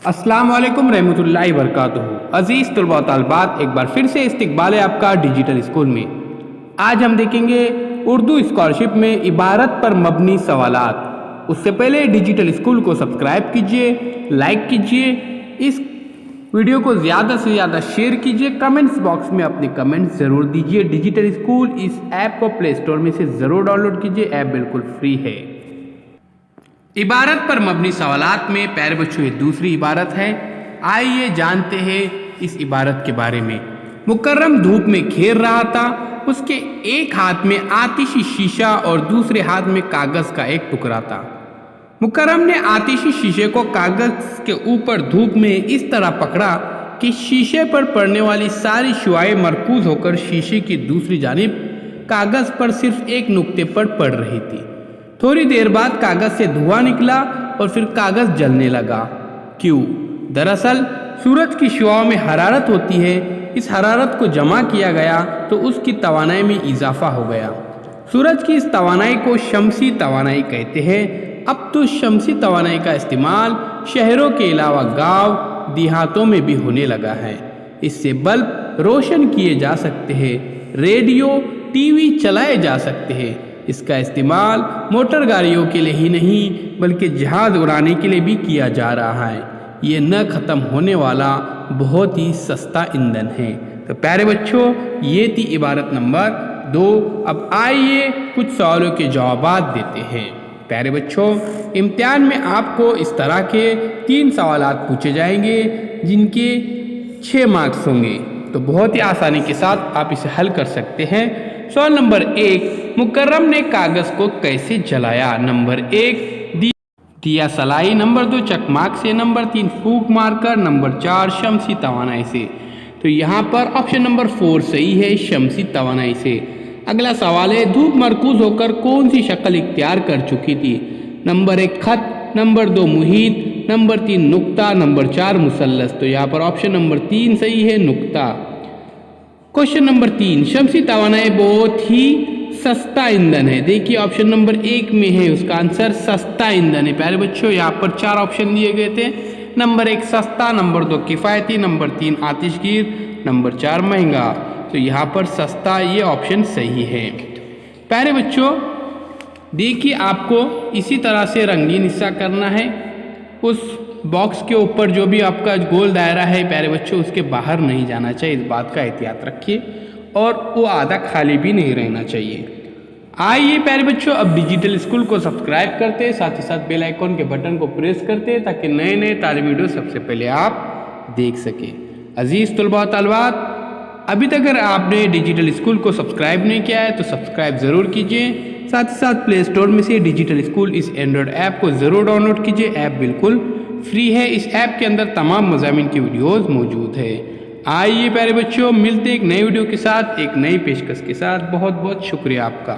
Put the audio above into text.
السلام علیکم رحمۃ اللہ وبرکاتہ۔ عزیز طلباء و طالبات، ایک بار پھر سے استقبال ہے آپ کا ڈیجیٹل اسکول میں۔ آج ہم دیکھیں گے اردو اسکالرشپ میں عبارت پر مبنی سوالات۔ اس سے پہلے ڈیجیٹل اسکول کو سبسکرائب کیجئے، لائک کیجئے، اس ویڈیو کو زیادہ سے زیادہ شیئر کیجئے، کمنٹس باکس میں اپنے کمنٹس ضرور دیجئے۔ ڈیجیٹل اسکول اس ایپ کو پلے اسٹور میں سے ضرور ڈاؤن لوڈ کیجئے، ایپ بالکل فری ہے۔ عبارت پر مبنی سوالات میں پیارے بچوں یہ دوسری عبارت ہے۔ آئیے جانتے ہیں اس عبارت کے بارے میں۔ مکرم دھوپ میں کھیل رہا تھا، اس کے ایک ہاتھ میں آتشی شیشہ اور دوسرے ہاتھ میں کاغذ کا ایک ٹکڑا تھا۔ مکرم نے آتشی شیشے کو کاغذ کے اوپر دھوپ میں اس طرح پکڑا کہ شیشے پر پڑنے والی ساری شعاعیں مرکوز ہو کر شیشے کی دوسری جانب کاغذ پر صرف ایک نقطے پر پڑ رہی تھی۔ تھوڑی دیر بعد کاغذ سے دھواں نکلا اور پھر کاغذ جلنے لگا۔ کیوں؟ دراصل سورج کی شعاعوں میں حرارت ہوتی ہے، اس حرارت کو جمع کیا گیا تو اس کی توانائی میں اضافہ ہو گیا۔ سورج کی اس توانائی کو شمسی توانائی کہتے ہیں۔ اب تو شمسی توانائی کا استعمال شہروں کے علاوہ گاؤں دیہاتوں میں بھی ہونے لگا ہے۔ اس سے بلب روشن کیے جا سکتے ہیں، ریڈیو، ٹی وی چلائے جا سکتے ہیں۔ اس کا استعمال موٹر گاڑیوں کے لیے ہی نہیں بلکہ جہاز اڑانے کے لیے بھی کیا جا رہا ہے۔ یہ نہ ختم ہونے والا بہت ہی سستا ایندھن ہے۔ تو پیارے بچوں، یہ تھی عبارت نمبر 2۔ اب آئیے کچھ سوالوں کے جوابات دیتے ہیں۔ پیارے بچوں، امتحان میں آپ کو اس طرح کے 3 سوالات پوچھے جائیں گے جن کے 6 مارکس ہوں گے، تو بہت ہی آسانی کے ساتھ آپ اسے حل کر سکتے ہیں۔ سوال نمبر 1، مکرم نے کاغذ کو کیسے جلایا؟ نمبر 1 دیا سلائی، نمبر 2 چکماک سے، نمبر 3 پھونک مار کر، نمبر 4 شمسی توانائی سے۔ تو یہاں پر آپشن نمبر 4 صحیح ہے، شمسی توانائی سے۔ اگلا سوال ہے، دھوپ مرکوز ہو کر کون سی شکل اختیار کر چکی تھی؟ نمبر 1 خط، نمبر 2 محیط، نمبر 3 نقطہ، نمبر 4 مثلث۔ تو یہاں پر آپشن نمبر 3 صحیح ہے، نقطہ۔ کوشچن نمبر 3، شمسی توانائی بہت ہی سستا ایندھن ہے۔ دیکھیے آپشن نمبر 1 میں ہے اس کا آنسر سستا ایندھن ہے۔ پیارے بچوں، یہاں پر 4 آپشن دیے گئے تھے۔ نمبر 1 سستا، نمبر 2 کفایتی، نمبر 3 آتش گیر، نمبر 4 مہنگا۔ تو یہاں پر سستا یہ آپشن صحیح ہے۔ پیارے بچوں، دیکھیے آپ کو اسی طرح سے رنگین حصہ کرنا ہے۔ اس باکس کے اوپر جو بھی آپ کا گول دائرہ ہے پیارے بچوں، اس کے باہر نہیں جانا چاہیے، اس بات کا احتیاط رکھیے، اور وہ آدھا خالی بھی نہیں رہنا چاہیے۔ آئیے پیارے بچوں، اب ڈیجیٹل اسکول کو سبسکرائب کرتے، ساتھ ہی ساتھ بیل آئیکن کے بٹن کو پریس کرتے تاکہ نئے نئے تعلیمی ویڈیو سب سے پہلے آپ دیکھ سکیں۔ عزیز طلباء و طالبات، ابھی تک اگر آپ نے ڈیجیٹل اسکول کو سبسکرائب نہیں کیا ہے تو سبسکرائب ضرور کیجئے، ساتھ ہی ساتھ پلے اسٹور میں سے ڈیجیٹل اسکول اس اینڈرائڈ ایپ کو ضرور ڈاؤن لوڈ کیجئے، ایپ بالکل فری ہے۔ اس ایپ کے اندر تمام مضامین کی ویڈیوز موجود ہے۔ آئیے پیارے بچوں، ملتے ایک نئے ویڈیو کے ساتھ، ایک نئی پیشکش کے ساتھ۔ بہت بہت شکریہ آپ کا۔